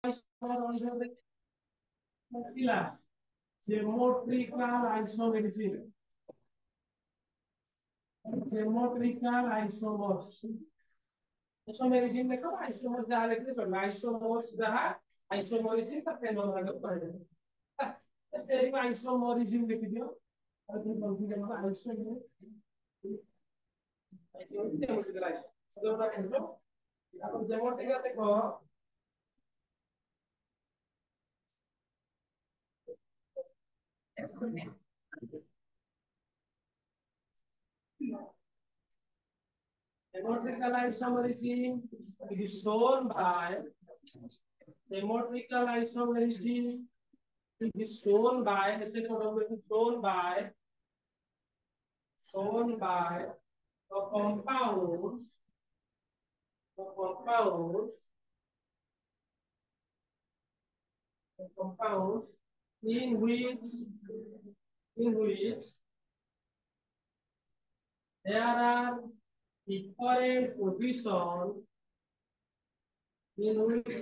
under the syllabus. Geometrical isomerism. Geometrical isomers. Isomerism देखो isomers जहाँ लिखते हैं तो isomers जहाँ isomerism का phenomenon को पढ़ रहे हैं। ऐसे एक isomerism लिख दियो और फिर कंप्यूटर में isomerism तो ना समझो अब geometrical देखो Symmetrical isomerism is shown by symmetrical isomerism is shown by shown by the compounds in which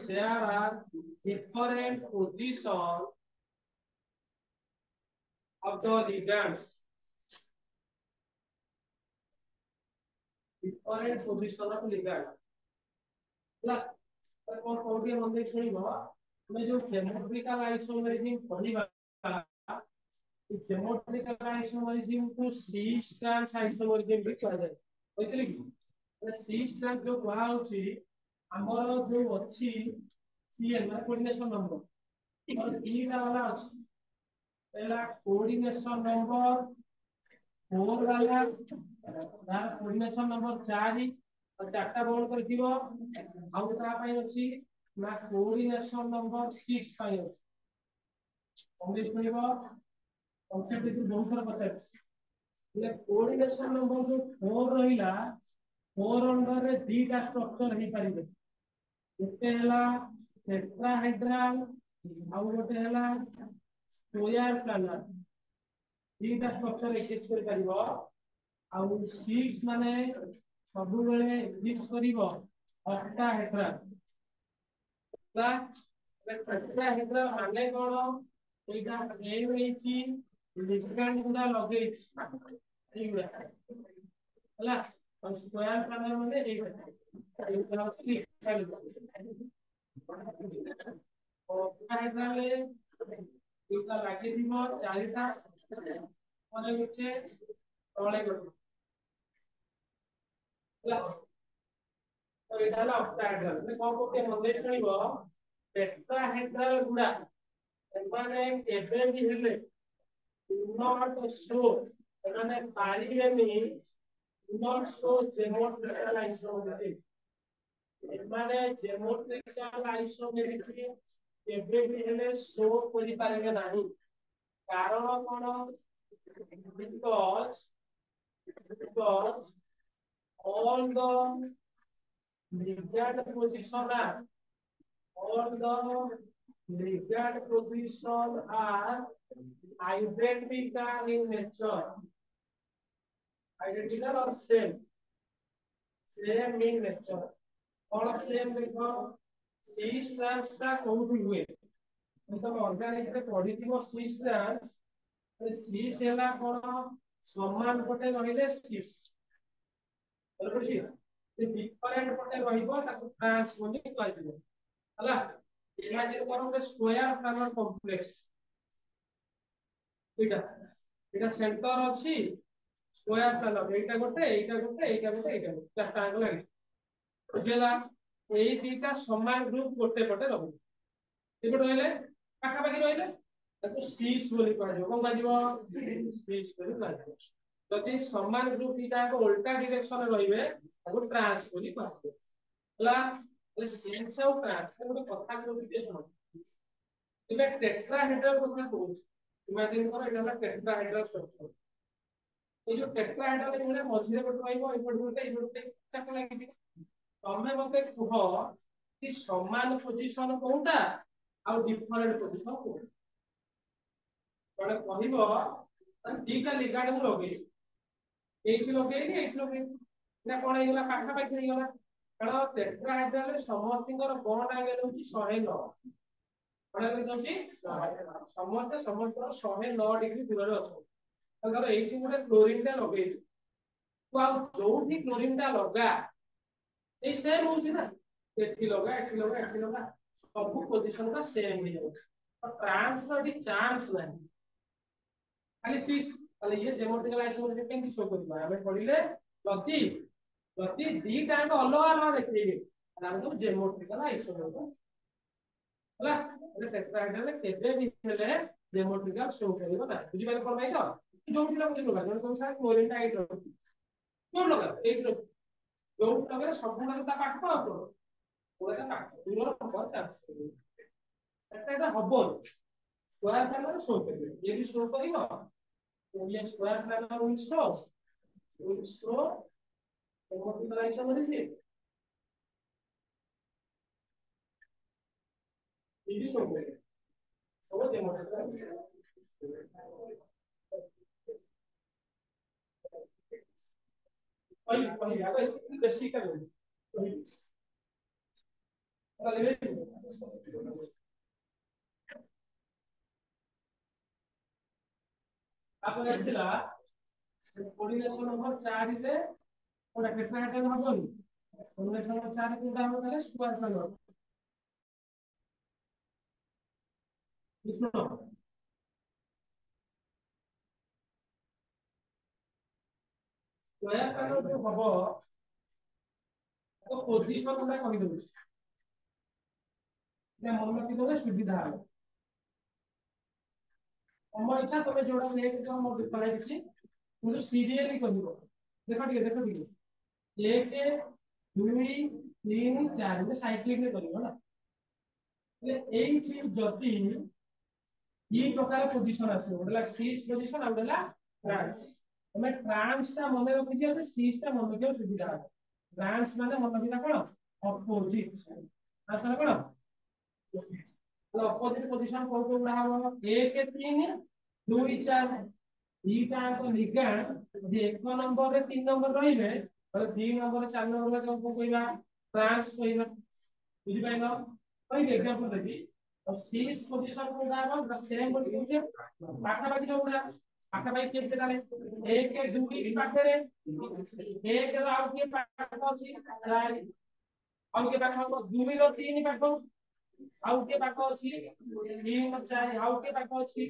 there are different positions of the ligands. Different position of ligand. कौन कौन के मंदिर से मैं जो geometrical isomerism पढ़ीबा geometrical isomerism को C strand isomerism भी कहा जाए बुझिले कि C strand जो कहा होची हमर जो अछि CN कोऑर्डिनेशन नंबर और ई वाला अछि पहला कोऑर्डिनेशन नंबर 4 वाला तार कोऑर्डिनेशन नंबर 4 और चारटा बोर्ड कर दियो आउ ता पई अछि ना कोऑर्डिनेशन नंबर 6 पई अछि इंग्लिश पढ़िबो कॉन्सेप्ट इतु बहुत सारा पता है कोऑर्डिनेशन नंबर जो 4 रहिला 4 अंडर रे दीटा स्ट्रक्चर ही परिबे एते हला टेट्राहेड्रल आउ गोटे हला स्क्वायर प्लानर दीटा स्ट्रक्चर एक्सेस कर परिबो आउ 6 माने सब बेले एक्सिस्ट करिवो ऑक्टाहेड्रल ला टेट्राहेड्रल माने कोन एटा ए होईची लिगैंड गुडा लगेइछ एइबा हला और स्क्वायर प्लानर माने एइबा ऑक्टाहेड्रल एटा लागे दिमो चारिटा माने गुटे तळे गुटे और इधर ऑक्टाहेड्रल में कौन को के मंदिर करिवो टेट्राहेड्रल गुडा माने केबे भी हेले नॉट शो माने पारिबेनी नॉट शो जेमोट्रिकल आइसोमेरिक माने जेमोट्रिकल आइसोमेरिक केबे भी हेले शो करि पारेबे नाही कारण कोन because all the ligand position are identical in nature identical or same in nature और same देखो C strands का कोन हुए मतलब ऑर्गेनिक रे पॉजिटिव C strands C सेला कोन समान पटे रहिले 6 बुझी जे डिफरेंट पटे रहिबो ताको ट्रांस बोली कहजिबो हला इमेजिन करो के स्क्वायर प्लानर कॉम्प्लेक्स एटा सेंटर अछि स्क्वायर प्लानर एटा गोटे चारटा आंगल है बुझला एई दीटा समान ग्रुप गोटे पटे रहबो एबो रहले पाखा पाखी रहले ताको सीस बोली कहजिबो कोन कहजिबो सीस बोली कहजिबो जदि समान ग्रुप दीटा को उल्टा डायरेक्शन रे रहिबे ताको ट्रांस बोली कहजिबो हला ले सेंस और ट्रांस गोटे कथा को बिते सुनो इबे टेट्राहेड्रल कथा कहू इमेजिन करो एटा टेट्राहेड्रल स्ट्रक्चर ए जो टेट्राहेड्रल एने मझिरे गोटे रहिबो एपट गोटे चाक लागि तमे मते कुह कि समान पोजीशन कोउटा आ डिफरेंट पोजीशन को बडे कहिबो दीटा लिगाड मु लगे एठी लगे ना कोन हेगला पाखा पाखी हेगला कारण टेट्राहेड्रल रे समस्तिଙ୍କର बॉन्ड आगे होची 109 बॉन्ड आगे होची 109 समस्त समस्त 109 डिग्री दूर रे अछो अगर एठी गुटे क्लोरीन टा लगेई तो आ जोठी क्लोरीन टा लगा ए सेम होची ना एठी लगा एठी लगा एठी लगा सब पोजीशन का सेम ही होची और ट्रांस रो एठी चांस नहीं खाली सिस खाली ये ज्योमेट्रिकल आइसोमेट्रिक केमती शो करबा हमें पढिले जति जति दी टाइम अलग अलग देखिए हम तो ज्योमेट्रिकल आइसोमेट्रिक होला એટલે ટેટ્રાहेड्रल केबे भी हेले ज्योमेट्रिकल शो करिवो ना बुझी पाले कोन भाई तो जोठी लगा जोठी लगा जोठी साथ क्लोरीन टा एट क्यों लगा एट जोठी लगा सब गुणा ता पाठ तो पूरा ता पाठ दूर नंबर चांस এটা হবো স্কয়ার ফ্যাক্টর শো করবে ये भी शो करिवो तो ये square factor will show multiplication বলেছি এই শো করবে সহজে multiplication ওই আগে বেশি করে তাহলে आपण ଆସିଲା କୋଡିନେସନ नंबर 4 ରେ कोडा टेट्राहेड्रल हबनी कोडिनेसन नंबर 4 कोडा हम करे स्क्वायर फैक्टर लिखो स्क्वायर फैक्टर जो हबो तो पोजीशन कोडा कहि दउ ते मन रखि देबे सुविधा हो हम इच्छा तमे जोडा लेके जो हम दिखाई दिछि কিন্তু সিরিয়ালি করিব দেখো ঠিক 1 2 3 4 में साइक्लिक रे करिवो ना એટલે এই ચીજ যদি এই প্রকার পজিশন আছে ওডলা সিস পজিশন আর ওডলা ট্রান্স তুমি ট্রান্স টা মনে রাখি দিও যে সিস টা মনে রাখিও সুবিধা হবে ট্রান্স মানে মনে রাখিবা কোন অপোজিট আসলে কোন তাহলে অপোজিট পজিশন কোন কোনটা হবে 1 3 2 4 दीटा को लिगैंड यदि 1 नंबर रे 3 नंबर रहिबे और 3 नंबर 4 नंबर जो को कहिबा ट्रांस कहिबा बुझि पाइलो कोई एग्जांपल देबी और सीरीज पोजीशन को उदाहरण सेम बोली होचे पाठा बाकी जो उड़ा पाठा बाकी केते ताले 1 के 2 की पाठे रे 1 रो आउट के पाठ अछि 4 आउट के पाठ 2 रो 3 पाठ आउट के पाठ अछि 3 4 आउट के पाठ अछि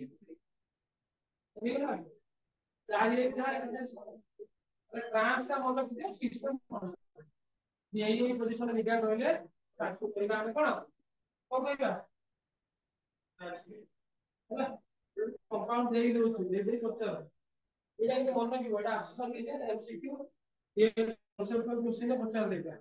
ठीक है चाहे ट्रांस का मतलब किया सिस्टम यही पोजीशन में निकाल रहले ताकू कहिबा हम कोन को कहिबा ହେଲା कंपाउंड देई दउ दे पचर एटा कि मन कि बडा आसुसन के एमसीक्यू ये कॉन्सेप्चुअल क्वेश्चन पचार देगा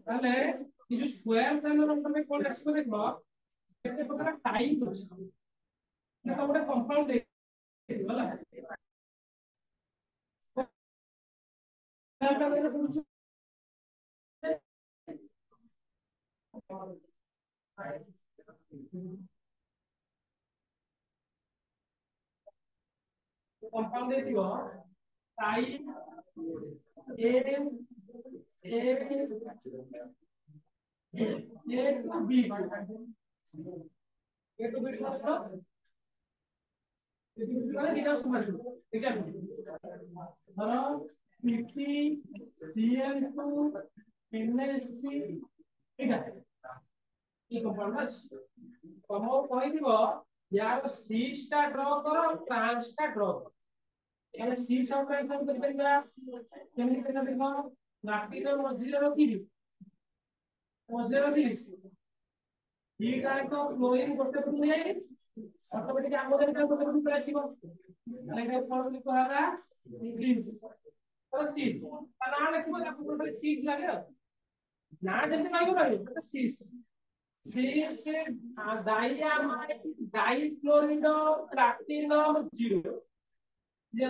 ତାହେଲେ ଏ ଯୋଉ ସ୍କୋୟାର ତାହେଲେ ତମେ କଣ ଆସିବ ଦେଖ କେତେ ପ୍ରକାର ଟାଇପ ଅଛି ନା ଗୋଟେ କମ୍ପାଉଣ୍ଡ ଦେଇଥିବ ହେଲା compound ଦେଇଥିବ type A two B A two B মানে এটা সমান এক্সাম্পল ধরো 50 Cl2 NH3 এটা কি কম্পাউন্ড আছে ତମକୁ କହିଥିବ यार सी ଟା ଡ୍ର କର ट्रांस ଟା ଡ୍ର କର यार सी सब का एग्जांपल କରିପାରିବା କେମିତି କରିବା ଦେଖ ମାଟିର ମଝିରେ ରଖିବି ମଝିରେ ରଖିବି ଇ କାର୍ଡ କ୍ଲୋରିନ ଗୋଟେ ପଟକୁ ଯାଇ ଅଟୋମେଟିକ ଆମ ଦେହରେ ଗୋଟେ ପଟକୁ ଆସିବ ମାନେ ଏଟା କଣ ବୋଲି କୁହାଗଲା ତ ସି ନା ଲେଖିବ ତାକୁ ଗୋଟେ ସି ଲାଗେ ନା ଯେମିତି କହିବ ରହିବ ସି सी डाइक्लोरिन प्लैटिनम 0 ये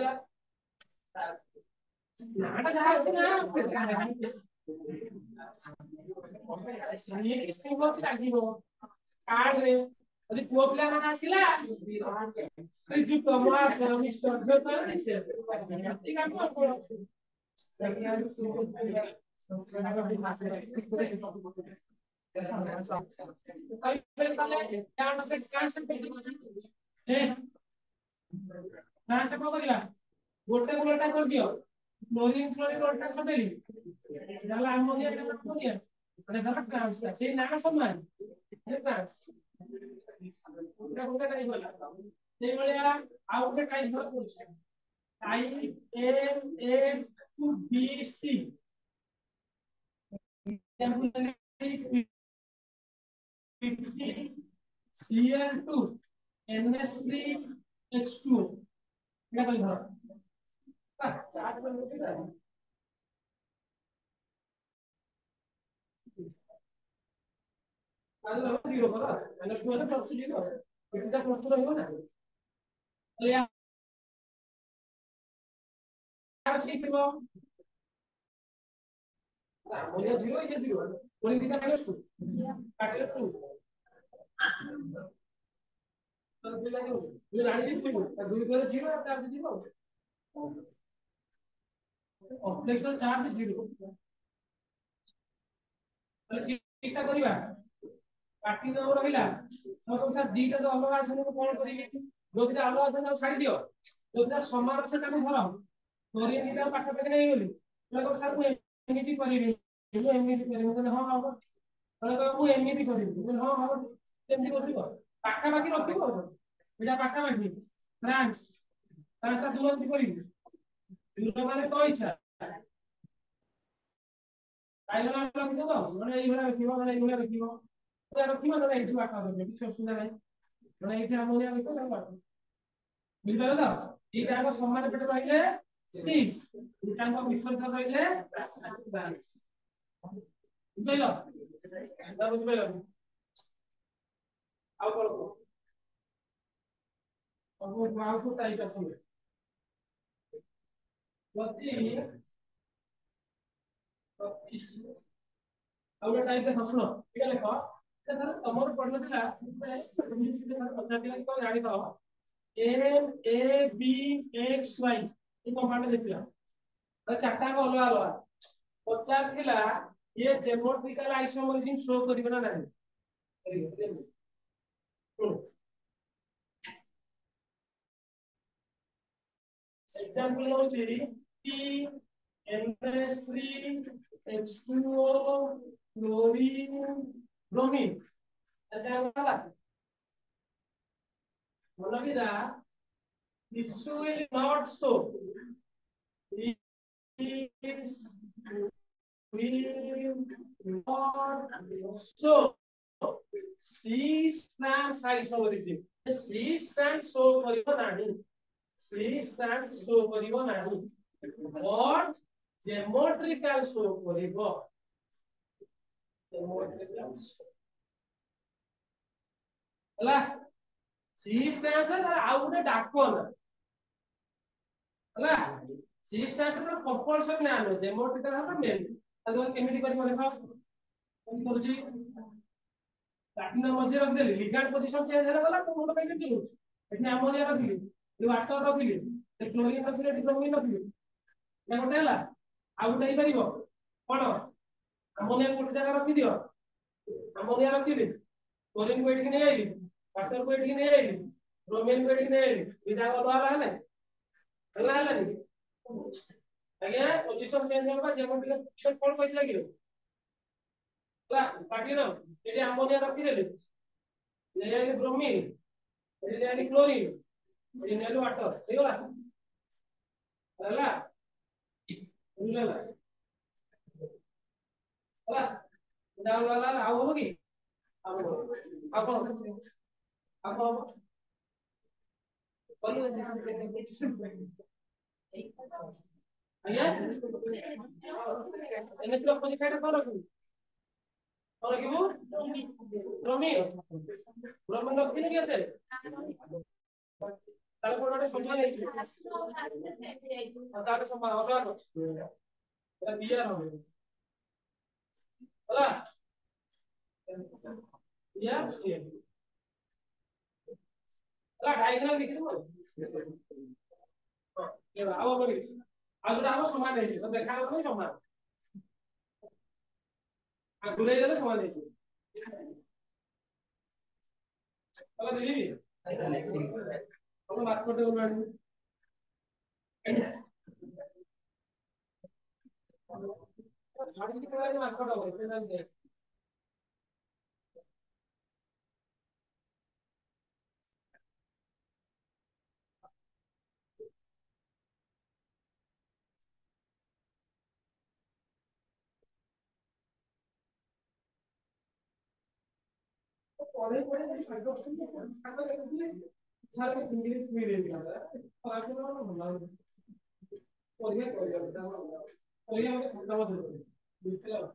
नाटा जहां আছে না ये किसको बहुत লাগিব কারে যদি পুଅ ପିଲା না ଆସିଲା ସେ ଯୋଉ ତମା ମିଷ୍ଟର ଯୋଉ ତ ନିছে ঠিক गोटे गोटा कर दियो क्लोरीन क्लोरीन गोटा कर देली তাহলে अमोनिया का अमोनिया মানে দাদা ট্রান্স সেই না সমান এই ট্রান্স এটা কোথা কাই বলা সেই ভলিয়া আর একটা কাই ধর করছে type A two B C Cl2 NH3 H2 क्या कल धर चार्ट पर लिख दे आज लोग 0 करा NH2 तो टॉप 0 इतना प्लस रहेगा ना तो यार ठीक है अमोनिया 0 ये 0 बोली कितना NH2 काटे 2 तो बिल लगे ये रानी जी को 2 पर 0 और 4 0 ऑप्टिकल चार्ज 0 तो सीटा करिबा काटी दो रहिला तो तुम सर दीटा तो अलग আছে को कोन करिवे जोदिटा अलग আছে ताऊ छाडी दियो जोदिटा समान আছে ताको धरो तोरी दीटा पाठ पे नहीं गेली तो सर को एमिति करिवे तो एमिति करिवे तो हां हां तो को एमिति करिवे तो हां हां କେମିତି କରିବ ପାଖାପାଖି ରଖିବ ଏଇଟା ପାଖାପାଖି ଫ୍ରାନ୍ସଟା ଦୂର କେମିତି କରିବି ଦୂର ମାନେ ତୋ ଇଚ୍ଛା ବାଇଗଣ ରଖିଦବ ମାନେ ଏଇଭଳିଆ ରଖିବ ମାନେ ଏଇଭଳିଆ ରଖିବ ରଖିବ ମାନେ ଏଇଠି ବାଟ ରଖିବ କିଛି ଅସୁବିଧା ନାହିଁ ମାନେ ଏଇଠି ଆମୋନିଆ ରଖିବ ତାକୁ ବାଟ ବୁଝିପାରିଲ ତ ଦିଟାଙ୍କ ସମାନ ପେଟ ରହିଲେ ସିସ୍ ଦିଟାଙ୍କ ବିପରୀତ ରହିଲେ ବୁଝିପାରିଲ ବୁଝିପାରିଲ ଆଉ କଣ ଆଉ ସବୁ ଟାଇପ ଅଛନ୍ତି ଯଦି ଆଉ ଗୋଟେ ଟାଇପ ଦେଖ ଶୁଣ ଟିକେ ଲେଖ ତମର ପଢିନଥିଲା ଜାଣିଥାଅ ए बी एक्स वाई ये कंपाउंड देखिला चारटा को अलग अलग पचार थिला ये ज्योमेट्रिकल आइसोमरिज्म शो करिबो ना नाही एग्जांपल होची T NH3 H2O chlorine bromine अच्छा वाला बोलो कि दा this will not show is will not show C strand isomerism C strand show करिवो नाही C strand show करिवो नाही but geometrical show करिवो geometrical ହେଲା C strand से आउ गोटे डाको ना ହେଲା C strand से कंपलसरी ना नो geometrical हा मेन ताको केमिति करिवो देखो कोन करूची प्लैटिनम मजे रख देली लिगैंड पोजीशन चेंज होला गला तो मोड पे केमिति होछ एठी अमोनिया रखिली ये वाटर रखिली ए क्लोरीन रखिली एठी ब्रोमीन रखिली या गोटे होला आ गोटे परिबो कोन अमोनिया गोटे जगह रखि दियो अमोनिया रखिली क्लोरीन को एठी नै आइली वाटर को एठी नै आइली ब्रोमीन को एठी नै आइली बिना वाला हले हला हलानी आज्ञा पोजीशन चेंज होबा जेमोटिक पोजीशन कोन कहि लागियो ला प्लैटिनम एठी अमोनिया रखि देली नेली ब्रोमीन एठी नेली क्लोरीन एठी नेली वाटर सही होला होला बुझला होला डाउन वाला आउ हो कि आप आज्ञा एनएस लोग पॉजिशन कोन रखु कोन रखिबो ब्रोमीन ब्रोमीन रखिले कि আছে তাহলে কোনটা সমান হইছে তাহলে সমান হবে না এটা বিয়ার হবে होला বিয়ার সি ହେଲା ডায়াগ্রাম লিখিবো ଆଉ ହବ କି ଆଉ ଯୋଟା ଆମ ସମାନ ହେଇଛି ତ ଦେଖା ହବ ସମାନ ଆଉ ଘୁରେଇ ଦେଲେ ସମାନ ହେଇଛି ହେଲା ଦିଦି ତମ ମାର୍କ ଟେ ଉଣାଣି ସାଡି କି ମାର୍କ ଟେ ହବ पढ़े पढ़े साइड ऑप्शन में सारे इंग्लिश में ले लिया था आगे ना ना पढ़िए पढ़िए पढ़िए मत खत्म मत करो बिल्कुल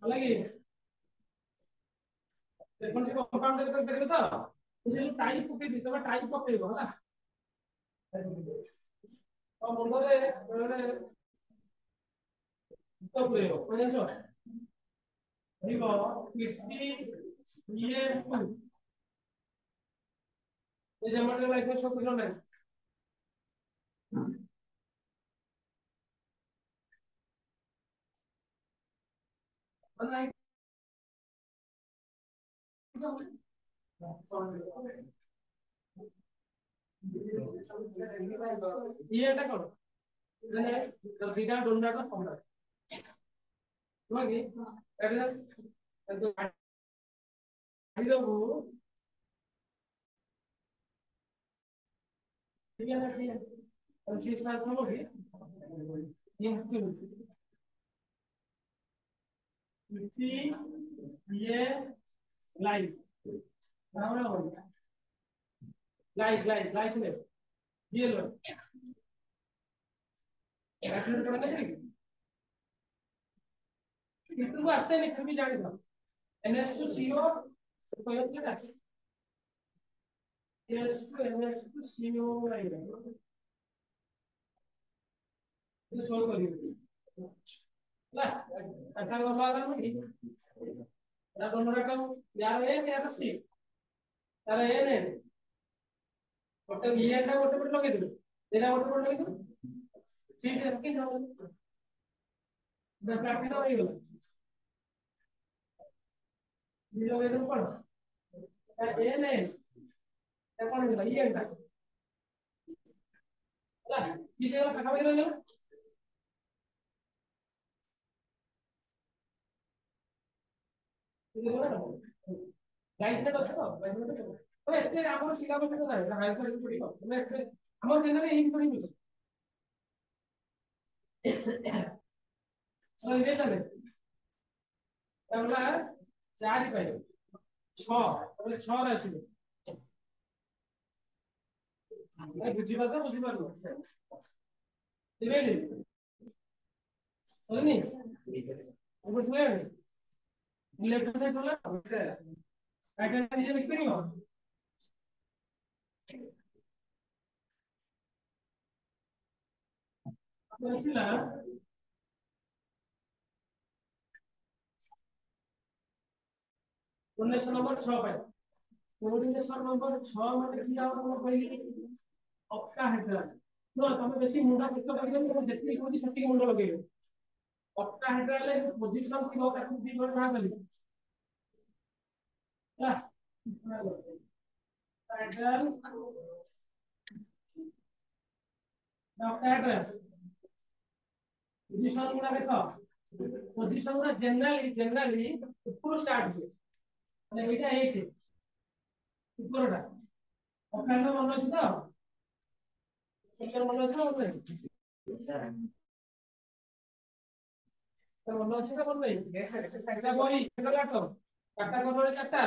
అలాగే ଦେଖନ୍ତୁ କମ୍ପାଉଣ୍ଡ କରିପାରିବେ ତ ଏ ଯୋଉ ଟାଇପ ପକେଇଛି ତମେ ଟାଇପ ପକେଇବ ହେଲା ତ ମୁଣ୍ଡରେ ବେଳେ ତ ପକେଇବ ବୁଝିଛ ହେଇବ 50 ଇଏ ଏ ଯେମନ ଲାଇଫ ସବୁ କିଲୋ ନାହିଁ ଇଏଟା କଣ ମାନେ ଦିଟା ଡୋନାଟ ସମାନ ନୁହେଁ କି ଏଟା ଆଇଦବୁ ठीक है ठीक है और चीज का कौन होगी इसी ये लाइट बराबर होगा लाइट ले ये लो एक्सीडेंट करने से कितने को ऐसे नहीं कभी जानेगा NH2CO तो ये क्या है NH2CO आएगा ये सॉल्व करिए ला अच्छा करवा रहा हूँ या दोनों रकम यार ए या तो सी यार ए ने ଗୋଟେ ଇଏ ଟା ଗୋଟେ ପଟେ ଲଗେଇ ଦେବୁ ଏଟା ଗୋଟେ ପଟେ ଲଗେଇ ଦେବୁ ସି ସେ ରଖି ଯାଉ ଦଶ କାଟି ଦବ ହେଇଗଲା ଦି ଲଗେଇ ଦେବୁ କଣ ଏ ନେ ତା କଣ ହେଲା ଇଏ ଟା ହେଲା କି ସେ ଖାତା ବହି ରହିଲା ଗାଇସ୍ ଟା ଅଛି ତ तो एते हमर सिलेबस में है हाई क्वालिटी पढ़िबो मैं एते हमर जनरे एही पढ़िबो तो ये तले हमरा 4 पाइ 6 बोले 6 रे आसीबो ए बुझी पारो दिबेनी बोलनी अब बुझले लेफ्ट साइड होला राइट साइड जे लिख परिबो ଆସିଲା कोऑर्डिनेशन नंबर 6 पाइ कोऑर्डिनेशन नंबर 6 माने कि आप हम कहली ऑक्टाहेड्रल तो तमे बेसी मुंडा कितो करियो तो जेति कोजी सती मुंडा लगेयो ऑक्टाहेड्रल ले पोजीशन की हो ताकि दी बार ना करी ऑक्टाहेड्रल ऑक्टाहेड्रल पोजीशन गुना देखो पोजीशन गुना जनरली ऊपर स्टार्ट हो माने एटा 8 ऊपरटा ऑक्टाहेड्रल मन अछि तो सेक्टर मन अछि ना तो मन अछि ना मन नहीं सेक्टर बही सेक्टर काटो काटा कोन चारटा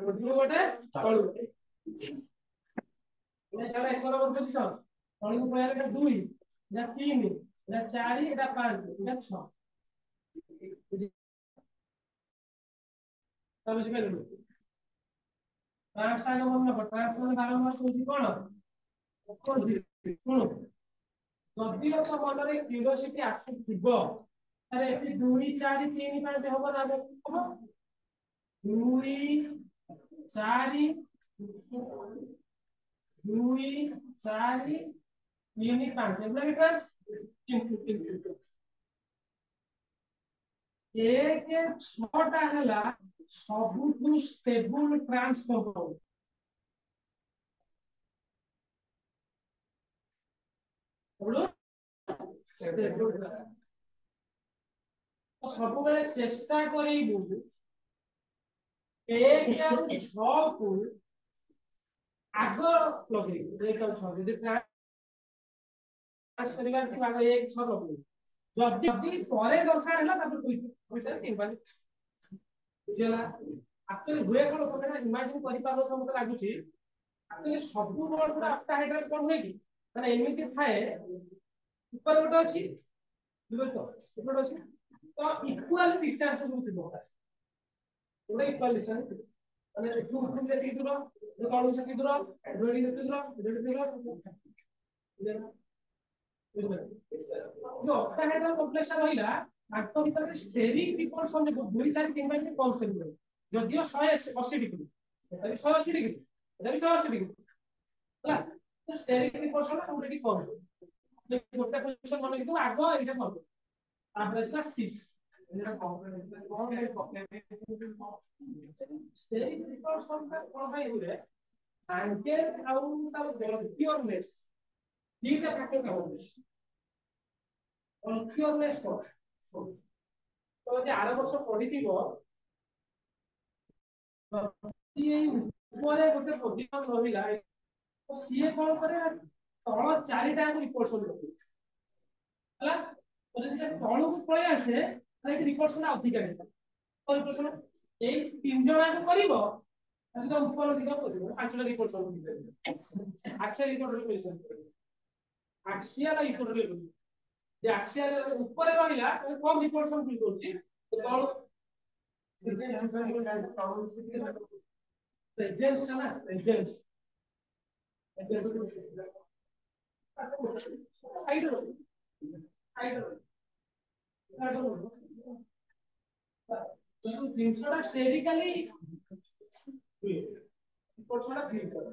उठु गोटे तळु ये चला एक नंबर पोजीशन तळु पयार 2 या 3 या 4 या 5 या 6 तब बुझि गेलु ट्रांसफर मन ट्रांसफर बारंबार सोची कोन कोन सुनो जदि तो मनरे क्यूरियोसिटी आसु थिबो अरे एठी 2 4 3 5 होबो ना होबो 2 4 2 4 3 5 एबला बेटा एक 6 टा हला सबुठु स्टेबल ट्रांसफर सब बेले चेष्टा करेबु एक या 6 को आग लगे एक और 6 यदि ट्रांस करिवार कि आग एक 6 लगे जदी परे दरकार हला तब दुईटा तीन बार बुझला एक्चुअली हुए कोन तमे इमेजिन करि पारो त मते लागुची एक्चुअली सब बोर्ड पूरा ऑक्टाहेड्रल कोन होय कि माने एमिति थाए ऊपर गोटे अछि बुझलो ऊपर अछि तो इक्वल डिस्टेंस सब थिबो ओडे इक्वल डिस्टेंस माने एठू उठू ले कि दूर कळू से कि दूर एडोडी से दूर जो ऑक्टाहेड्रल कॉम्प्लेक्स रहिला आटो भीतर स्टेरिक रिपल्सन जो 2 4 3 बार कांस्टेंट रहे जदियो 180 डिग्री एटा भी 180 डिग्री एटा भी 180 डिग्री होला तो स्टेरिक रिपल्सन कोन की कम गोटे पोजीशन मन कितो आगो एटा कर तापर इसला 6 एटा स्टेरिक रिपल्सन का कोन भाई हुए एंगल आउ ता प्योरनेस दीटा फैक्टर का होय प्योरनेस को तो जे 8 वर्ष पढिथिबो ये ऊपर गोटे पोजीशन रहिला तो सीए कोन करे तळ चारिटा को रिपोर्शन करबो हला तो जदि से तळ को पळे आसे ताले रिपोर्शन अधिक है तो रिपोर्शन ए तीन जणा को करिवो असि तो ऊपर दिगा करिवो पांचटा रिपोर्शन करिवो एक्सियल रिपोर्शन एक्सियल रिपोर्शन जे एक्सियल ऊपर रहिला तो कम रिपोर्शन फील करछि तो तळ प्रेजेंस ना प्रेजेंस साइड जिनसटा स्टेरिकली रिपोर्टसटा फील कर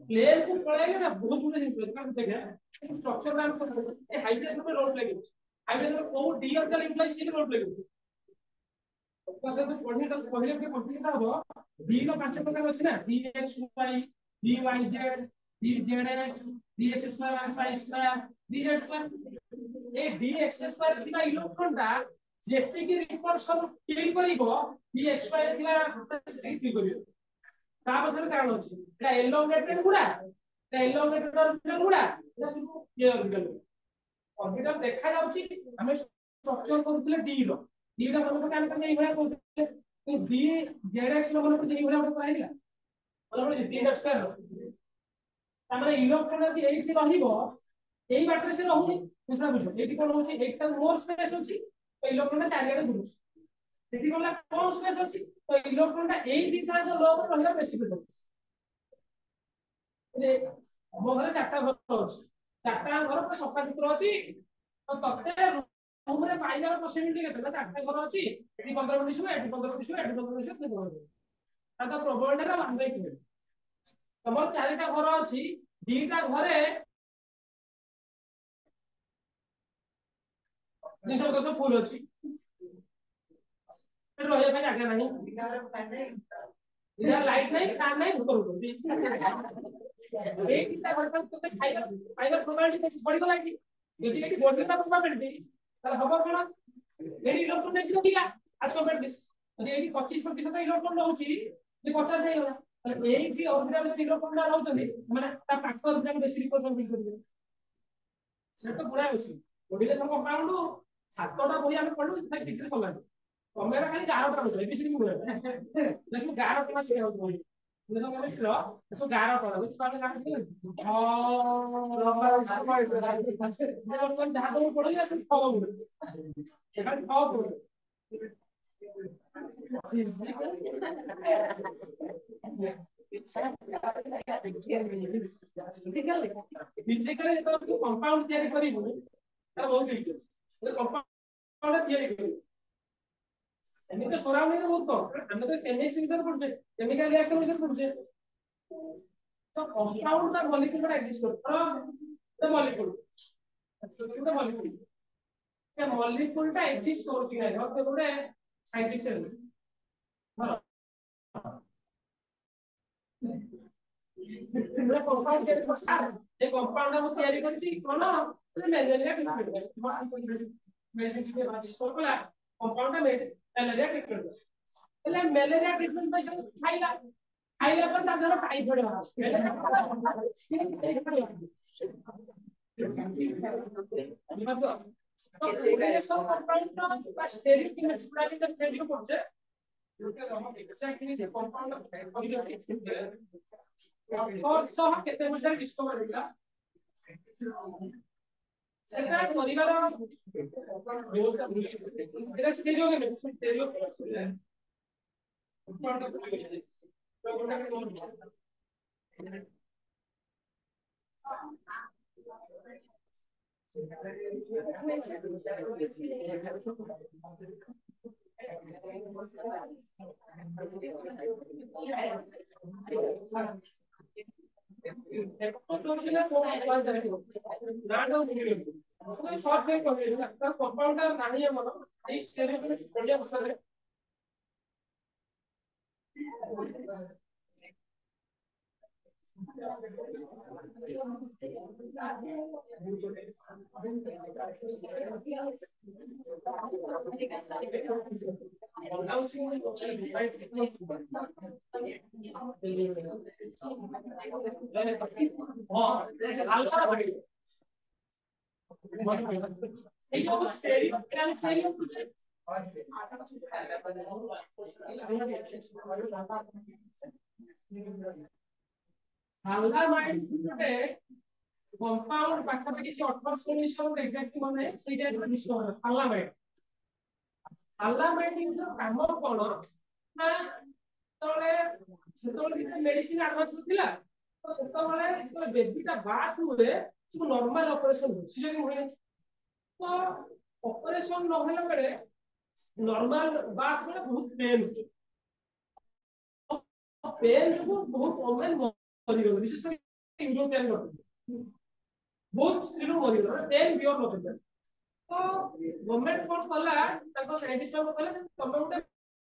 प्लेन को पळाइले ना बहुत गुड जिंस कारण देखा स्ट्रक्चर नाम को ए हाइड्रेशन पे रोल प्ले करछि हाइड्रेशन को डी ऑर्बिटल इंप्लाइ सी रोल प्ले करछि तो पढ़ने तो पहले के कंप्लीट हो डी का पांच प्रकार अछि ना D X Y D Y Z D Z X D X square Y square D Z square ए डी एक्स स्क्वायर किबा इलेक्ट्रॉन दा जेते की रिपल्सन फील करिवो डी एक्स स्क्वायर किबा फील करिवो ता पछर कारण अछि एटा एलोंगेटेड गुडा एटा एलोंगेटेड ऑर्बिटल गुडा एटा सब ये ऑर्बिटल देखा जाउची हमें स्ट्रक्चर करथले डी रो डी रो मतलब काम करने इभला करथले तो डी जेड एक्स रो मतलब इभला ଗୋଟେ पाइला मतलब डी एक्स स्क्वायर तामाने इलेक्ट्रॉन यदि एठी रहिबो एई बाटरे से रहुनी बुझला बुझो एठी कोन होची एकटा मोर स्पेस होची तो इलेक्ट्रॉन चारियाडे घुरुची एठी कोनला कम स्पेस होची तो इलेक्ट्रॉन एई दिशा जो लो में रहिला बेसी होची ए हमो घरे चारटा घर होची चारटा घर पर सफा सुतरा होची तो तते रूम रे पाइला पॉसिबिलिटी केते ना चारटा घर होची एठी 15 मिनिट शुए एठी 15 मिनिट शुए एठी 15 मिनिट शुए ता प्रोबेबिलिटी रा 1/2 तमर चारटा घर होची दीटा घरे निशो कसो फुल होची रहे पे जागा नहीं इधर लाइट नहीं फैन नहीं ऊपर ऊपर एक कितना घर पर तो फाइबर फाइबर प्रोबेबिलिटी बड़ी गला की यदि एटी बॉडी का प्रोबेबिलिटी ताले हबो कोन एटी इलेक्ट्रॉन नेक्स्ट दिला आज कंपेयर दिस यदि एटी 25% इलेक्ट्रॉन रहउची जे 50 हे होला ताले एई जी ऑर्बिटल में इलेक्ट्रॉन ना रहउतनी माने ता फैक्टर ऑर्बिटल बेसी रिपोर्शन फील करिवे से तो बुढ़ा होची बॉडी सब कंपाउंड सातटा बही हम पढू किछि किछि सला तमेरा खाली 11 टा होय एबीसी मुळे लेकिन 11 टा से होत होय देखो मैं मिश्र सो 11 टा कुछ बात का है लंबा समय से देखो तुम जहां तो पढ़ो या सब फॉलो करो खाली फॉलो करो फिजिकली तो कंपाउंड तैयारी करिबु ता बहुत इंटरेस्ट कंपाउंड तैयारी करिबु एमे तो सराउंडिंग बहुत कम हम तो केमिस्ट्री विषय पढ़छे केमिकल रिएक्शन विषय पढ़छे तो कंपाउंड का मॉलिक्यूल का एग्जिस्ट करता द मॉलिक्यूल द मॉलिक्यूल से मॉलिक्यूल टा एग्जिस्ट करती है और तो गोटे साइंटिस्ट है पूरा कंपाउंड के ये कंपाउंड हम तैयारी करछि कोन मलेरिया ट्रीटमेंट मेडिसिन के बाद कोला कंपाउंड मलेरिया ट्रीटमेंट એટલે મલેરિયા ટ્રીટમેન્ટ પર ખાઈલા ખાઈલા પર તારો ટાઇફોઇડ આવે तो ये सब कंपाउंड का स्टेरियो की एक्सप्रेशन का स्टेरियो করছে एक्जेक्टली से कंपाउंड और सह केते मसर डिस्कवर होला सेटा परिवार व्यवस्था एटा स्टेरियो के स्टेरियो हालदा माइंड गुटे कंपाउंड पाखा किसी 1819 एग्जैक्टली माने सेटा डिस्कवर हालदा माइंड जो काम कोन ना तोले सेतोले मेडिसिन एडवांस होतिला तो सेतोले इसको बेबीटा बात हुए सो नॉर्मल ऑपरेशन हो सिजरिंग होय तो ऑपरेशन न होला बेले नॉर्मल बात बेले बहुत पेन हो पेन जो बहुत कॉमन मरी गयो विशेष कर यूरोपियन लोग बहुत स्त्रीलो मरी गयो पेन बियर नथिला तो गवर्नमेंट कोन कला ताको साइंटिस्ट को कला तमे उटे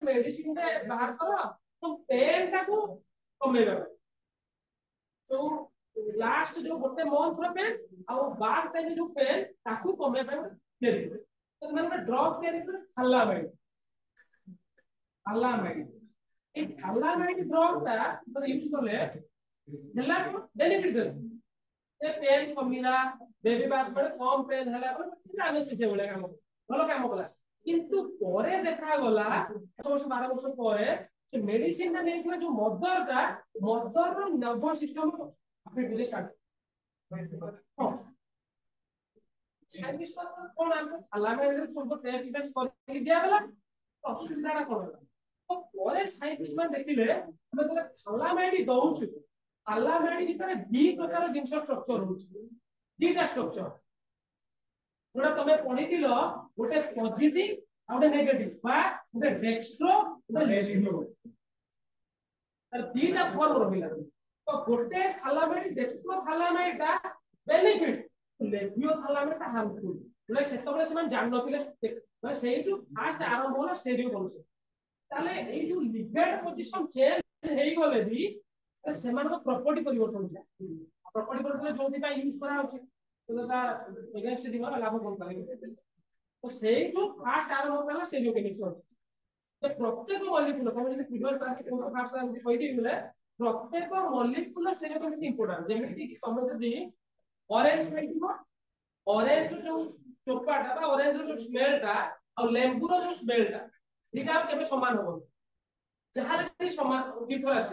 मेडिसिन दे बाहर करो तो पेन टाको कमेबा तो लास्ट जो गोटे मंथ रो पेन आ बाद टाइम जो पेन ताको कमेबा दे तो ସେମାନେ ड्रग तयारी कर थालामाइड ए थालामाइड ड्रग ता तो यूज करले देला बेनिफिट दे ए पेन कमिला बेबी बात पर कम पेन हला पर एनेस्थेसिया बोले काम भलो काम कला किंतु परे देखा गला 12 वर्ष परे से मेडिसिन ना नै जो मदर रो नर्वस सिस्टम अफेक्ट दे स्टार्ट साइंटिस्ट कोन आंसर थालामाइड सब टेस्ट कर दिया गला असुविधा कोन तो परे साइंटिस्ट मान देखिले हम तो थालामाइड दउछु थालामाइड जितरे दी प्रकार जिंस स्ट्रक्चर होछि दीटा स्ट्रक्चर जोड़ा तमे पढिथिलो गोटे पॉजिटिव आ गोटे नेगेटिव बा गोटे डेक्स्ट्रो गोटे लेवियो तर दीटा फॉर्म रहिला तो गोटे थालामाइड डेक्स्ट्रो थालामाइड दा बेनिफिट लेवियो थालामाइड ता हार्मफुल ले सेतबे समान जान नथिले माने सेही जो फास्ट आरंभ होला स्टेरियो कॉन्सेप्ट ताले ए जो लिगेंड पोजीशन चेंज हेई गले भी सेमान को प्रॉपर्टी परिवर्तन होला प्रॉपर्टी परिवर्तन जोथि पा यूज करा होछि तो ता एगेंस्ट दिमा लाभ कोन करे तो सेही जो फास्ट आरंभ होला स्टेरियो केमिक्स होछि तो प्रत्येक मॉलिक्यूल हम जे प्रीवियस क्लास को फास्ट आरंभ कहि दिले प्रत्येक मॉलिक्यूल स्टेरियो केमिक्स इंपोर्टेंट जेमिति कि समय जदी ऑरेंज खाइथिबो ऑरेंज जो चोपाटा बा ऑरेंज जो स्मेलटा और लेंबू रो जो स्मेलटा दिटा केबे समान होबो जहां कि समान डिफरेंस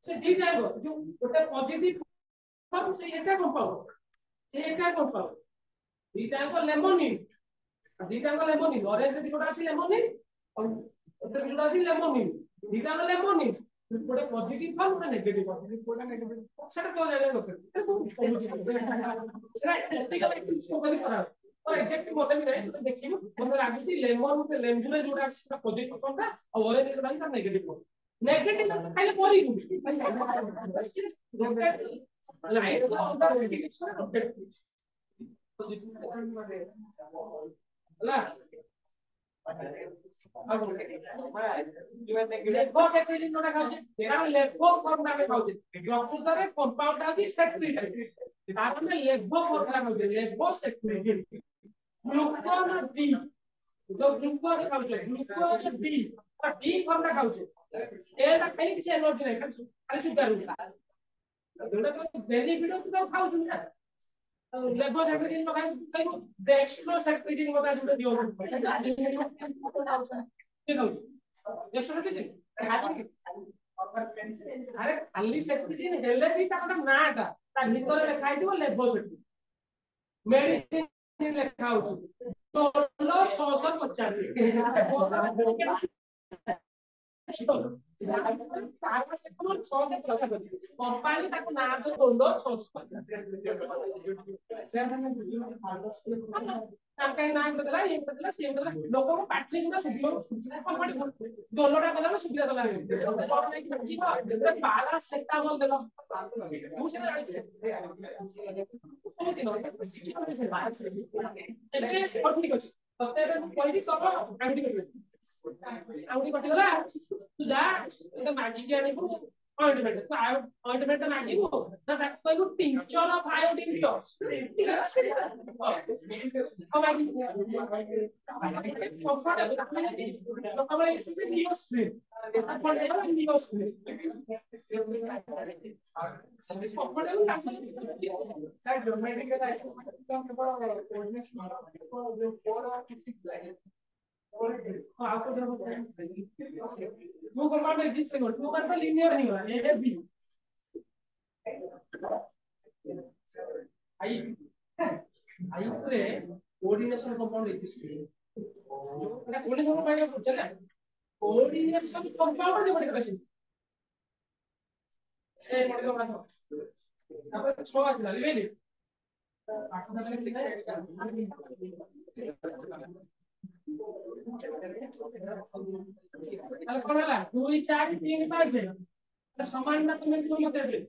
से दिटा जो गोटे पॉजिटिव फॉर्म से एका कंपाउंड दिटा को लेमोनिन ऑरेंज दिटा आसी लेमोनिन और उधर दिटा आसी लेमोनिन दिटा को लेमोनिन ଗୋଟେ ପଜିଟିଭ ଫର୍ମ ନା ନେଗେଟିଭ ଫର୍ମ ସେଟା ତ ଜାଣିବା ଦରକାର ସେଟା ଟେକ୍ନିକାଲ କରି କରାହବ ତ ଏକ୍ସାକ୍ଟଲି ମତେ ବି ନାହିଁ ତୁ ଦେଖିବୁ ମତେ ଲାଗୁଛି ଲେମନ ଲେମ୍ବୁରେ ଯୋଉଟା ଅଛି ସେଟା ପଜିଟିଭ ଫର୍ମଟା ଆଉ ଅରେଞ୍ଜ ଯୋଉଟା ଅଛି ସେଟା ନେଗେଟିଭ ଫର୍ମ ନେଗେଟିଭ ଖାଇଲେ କରିବୁ ଲାଇଟ ଅଲଗା ଡିରେକ୍ସନ ରୋଟେଟ୍ ହେଲା ଲେଭୋ ସେକ୍ରିଜିନ ଯୋଉଟା ଖାଉଛେ କାରଣ ଲେଭୋ ଫର୍ମ ଆମେ ଖାଉଛେ ପ୍ରକୃତରେ କମ୍ପାଉଣ୍ଡ ଅଛି ସେକ୍ରିଜିନ ତାର ଆମେ ଲେଭୋ ଫର୍ମ ଖାଉଛେ ଲେଭୋ ସେକ୍ରିଜିନ ଗ୍ଲୁକୋଜ ଡି जो ग्लूकोज खाଉଛେ ଗ୍ଲୁକୋଜ ଡି ଡି ଫର୍ମ ଖାଉଛେ ଏଟା ଖାଲି କିଛି ଏନର୍ଜି ନାହିଁ ଖାଲି ସୁଗାର ଯୋଉଟା ତ ବେନିଫିଟ ଅଛି ତ ଖାଉଛୁ ନା ଲେଭୋ ସେକ୍ରିଜିନ ଖାଇବୁ ଡେକ୍ସଟ୍ରୋ ସେକ୍ରିଜିନ ମତେ ଯୋଉଟା ଦିଅ के खाऊ डेक्सट्रो सेक्रिजिन अरे खाली सेक्रिजिन हेले भी ताका नाटा ता भीतर लेखा आइदिबो लेभो सेक्रिजिन मेडिसिन लेखा होची टोलो 650 कंपनी ताको ना जो टोलो 650 काई ना बदला ये बदला से बदला लोगों को पैटरी ना सुबियो कंपनी डॉलर का बदला सुबिया दला सब नहीं की बाला सेटामल देलो मुझे ना आई से ଏବେ ଠିକ ଅଛି ତତେ ଏବେ ମୁଁ କହିବି ତମ ଆଉଟି କରିବେ ଆଉଟି କଟିଗଲା ତୁ ଯା ଏଟା ମାଗିକି ଆଣିବୁ ଅଏଣ୍ଟମେଣ୍ଟ ତୁ ଅଏଣ୍ଟମେଣ୍ଟ ମାଗିବୁ ନା ତାକୁ କହିବୁ ଟିଂଚର ଅଫ ଆୟୋଡିନ ଦିଅ ସକାଳେ ନିଓଷ୍ଟ୍ରିନ୍ ଆପଣ ନିଓଷ୍ଟ୍ରିନ୍ सर ज्योमेट्री का तो केवल कोऑर्डिनेट्स जो 4 और 6 लाइन आपको देखो वो कंपाउंड एग्जिस्ट करेगा टू कंपाउंड लीनियर नहीं होगा ए बी आई आई पूरे कोऑर्डिनेशन कंपाउंड एग्जिस्ट करेगा जो ना कोऑर्डिनेशन कंपाउंड पूछे ना कोऑर्डिनेशन कंपाउंड जो बनेगा कैसे ए मत बना अब 6 आ चला ले তাহলে কোন হলা 2 4 3 5 এটা সমান না তুমি কি মতে দেবে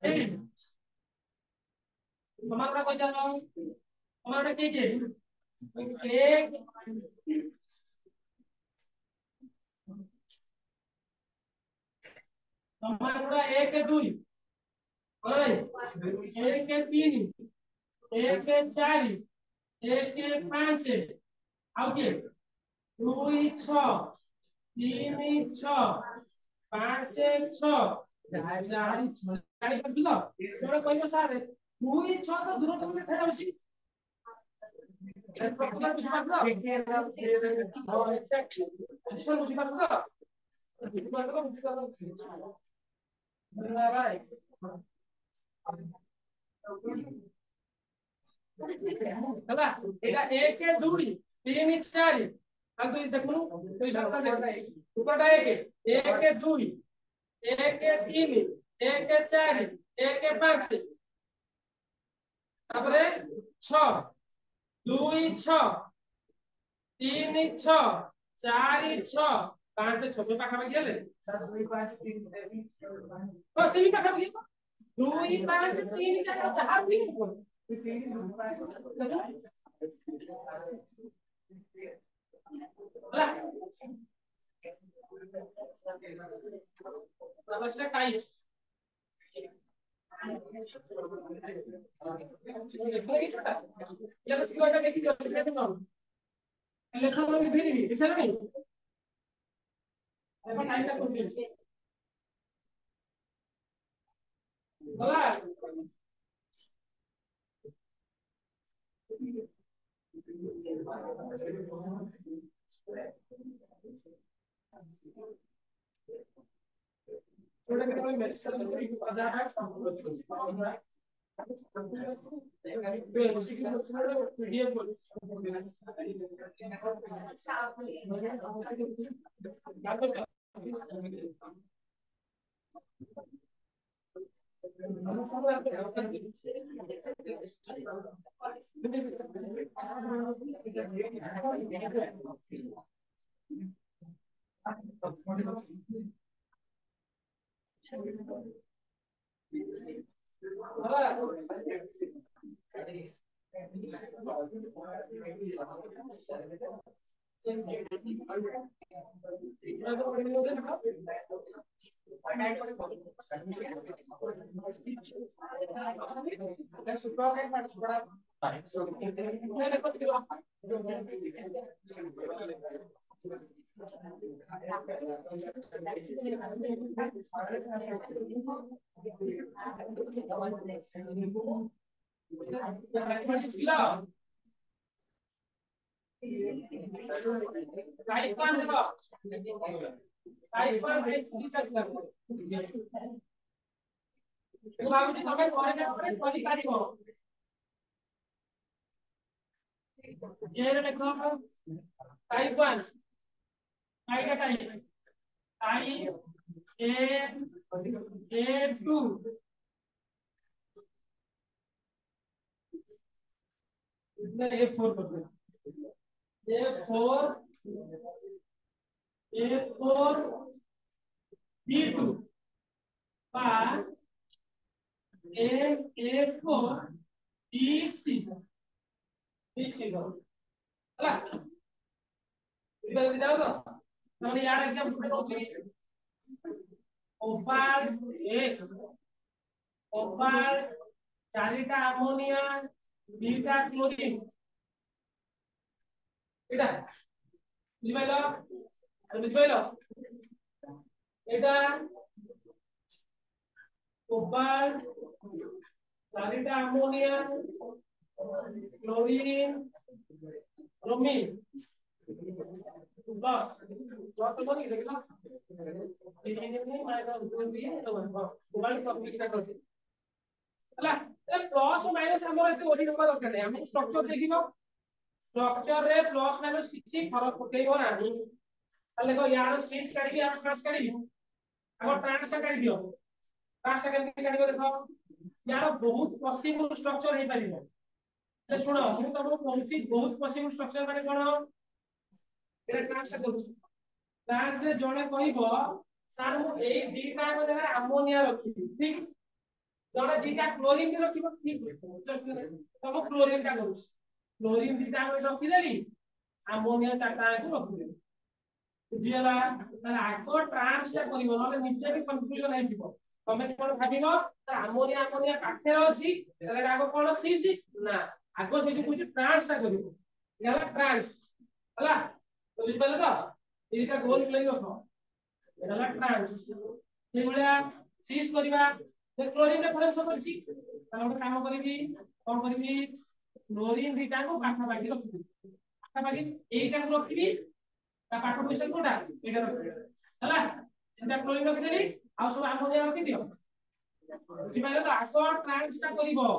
এই সমানটা কই জানো সমানটা কি কি 1 সমানটা 1 2 ओए 1 3 1 4 1 5 आउ के 2 6 3 6 5 6 4 6 गाड़ी कर दिलो तोरे कहबो सार 2 6 तो दूर तुम फेर होची प्रकृति बुझी पाछो हां एक्जेक्ट पोजीशन बुझी पाछो बुझी पाछो भाई ହେଲା ଏଟା 1 2 3 4 ଆଉ ଦୁଇ ଦେଖୁନୁ ଦୁଇ ସାତଟା ଦେଖ ଉପରଟା 1 1 2 1 3 1 4 1 5 ତାପରେ 6 2 6 3 6 4 6 5 6 ପାଖାପାଖି ହେଲେ 2 5 3 ହଁ ସେଇ ପାଖାପାଖି 2 5 3 4 ଯାହା ବି Namaste types. Ya los igual que aquí yo te tengo. El ejemplo de Billy, ¿es el mismo? Esa caída con Billy. Hola. Sudah kita mulai besar lagi pada type 1 type type A2 A4 A4 A4 B2 पर A4 BC BC ହେଲା ବୁଝିପାରିଲ ତ ତମେ ୟାର example ଦଉଛି ओपाल एक ओपाल चारिटा ammonia दुईटा क्लोरीन एटा बुझिपाइलो एटा ओपाल चारिटा अमोनिया क्लोरीन ब्रोमीन बस तो नहीं देखला नहीं माइनस 2 भी है तो मोबाइल टॉपिक का करছে ହେଲା प्लस माइनस हमर एते ओडी होबा दरकार नै हम स्ट्रक्चर देखिनो स्ट्रक्चर रे प्लस माइनस किछि फरक पकेइबो नाही ताले को यार 6 काढी यार 5 काढी हम ट्रांस ता काढी दियो ट्रांस ता केमति काढिबो देखो यार बहुत पॉसिबल स्ट्रक्चर हे परिबो ले सुनो हम तुमको कहूची बहुत पॉसिबल स्ट्रक्चर माने कोन एटा ट्रांस ता करू ट्रांस रे जणे कहिबो सर मु ए दीटा को जगह अमोनिया रखी ठीक जणे दीटा क्लोरीन के रखिबो ठीक तब क्लोरीन का करू क्लोरीन दीटा को रखी देली अमोनिया चारटा को रखी देली बुझियला तार आको ट्रांस ता करिवो नले नीचे भी कंफ्यूजन हे थिबो तमे कोन भाबिबो त अमोनिया अमोनिया पाखे अछि एटा आको कोन सी सी ना आको से जो कुछ ट्रांस ता करिवो याला ट्रांस हला तो बुझिपाले तो एटा गोल क्लियर रखो एटा ट्रांस से भलिया सीज करिवा से क्लोरीन रे फरक सब अछि त हम काम करिबी कोन करिबी क्लोरीन दीटा को पाखा पाखी रखिबी पाखा पाखी एटा को रखिबी ता पाखा पोजीशन कोटा एटा रखिबी हला एटा क्लोरीन रखि देली आ सब अमोनिया रखि दियो बुझिपाले तो आको ट्रांस ता करिवो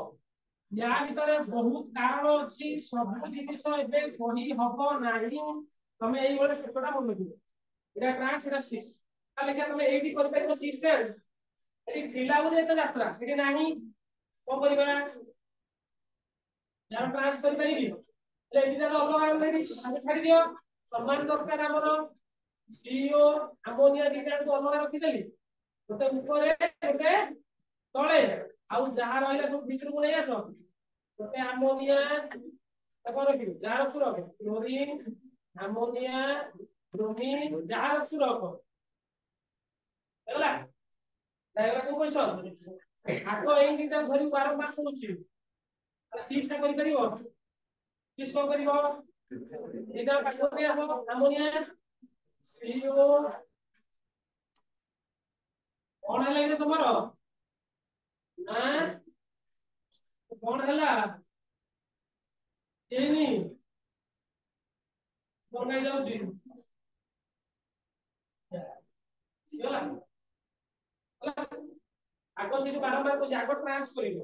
या भितरे बहुत कारण अछि सब जिनिस एबे कहि हबो नाही तमे एई बोले छोटा मन रखिबो एटा ट्रांस एटा 6 ताले के तमे एडी कर परबो 6 ट्रांस एडी थिला बोले एत यात्रा एडी नाही को करबा यार ट्रांस कर परिबी ले एटा तो अलग अलग रेडी आगे छाडी दियो समान दरकार हमरो सीओ अमोनिया दीटा को अलग रखि देली गोटे ऊपर गोटे तळे आउ जहा रहइला सब भीतर को नै आसो गोटे अमोनिया तको रखि जहा रखु रख क्लोरीन अमोनिया ब्रोमीन जहा रखु रख ହେଲା डायग्राम को क्वेश्चन आको एई दीटा धरि 12 मास होछि आ 6 टा करि परिबो किस को करिबो एटा पाठोनिया हो अमोनिया सीओ कोन लागे तमरो हां कोन हला एनी कोन नै जाउची ହେଲା आको से बारंबार को आको ट्रांस करिवो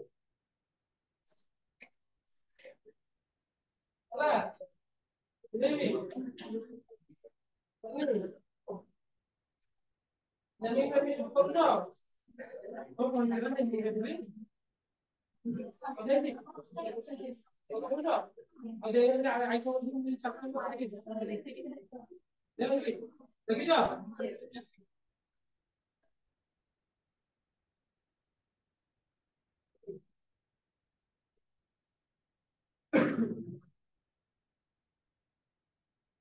होला बुझेबी नमी सब सब करू तो कौन है ना नहीं अरे अरे आईफोन चक्कर में आके देखिए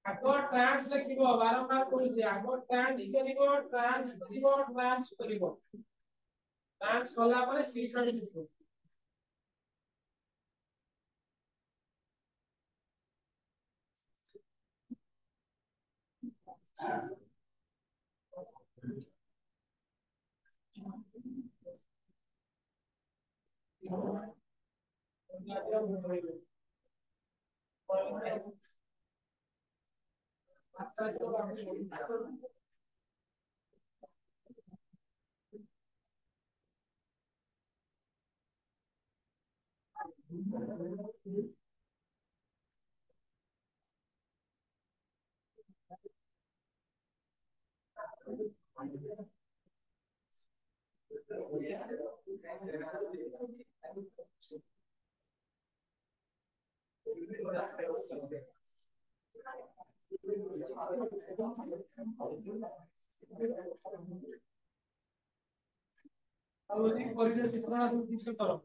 आगो ट्रांस लिखिबो बारंबार कहूची आगो ट्रांस कला पर सी साइड लिखो अब ये परिचय चित्रण आप ठीक से करो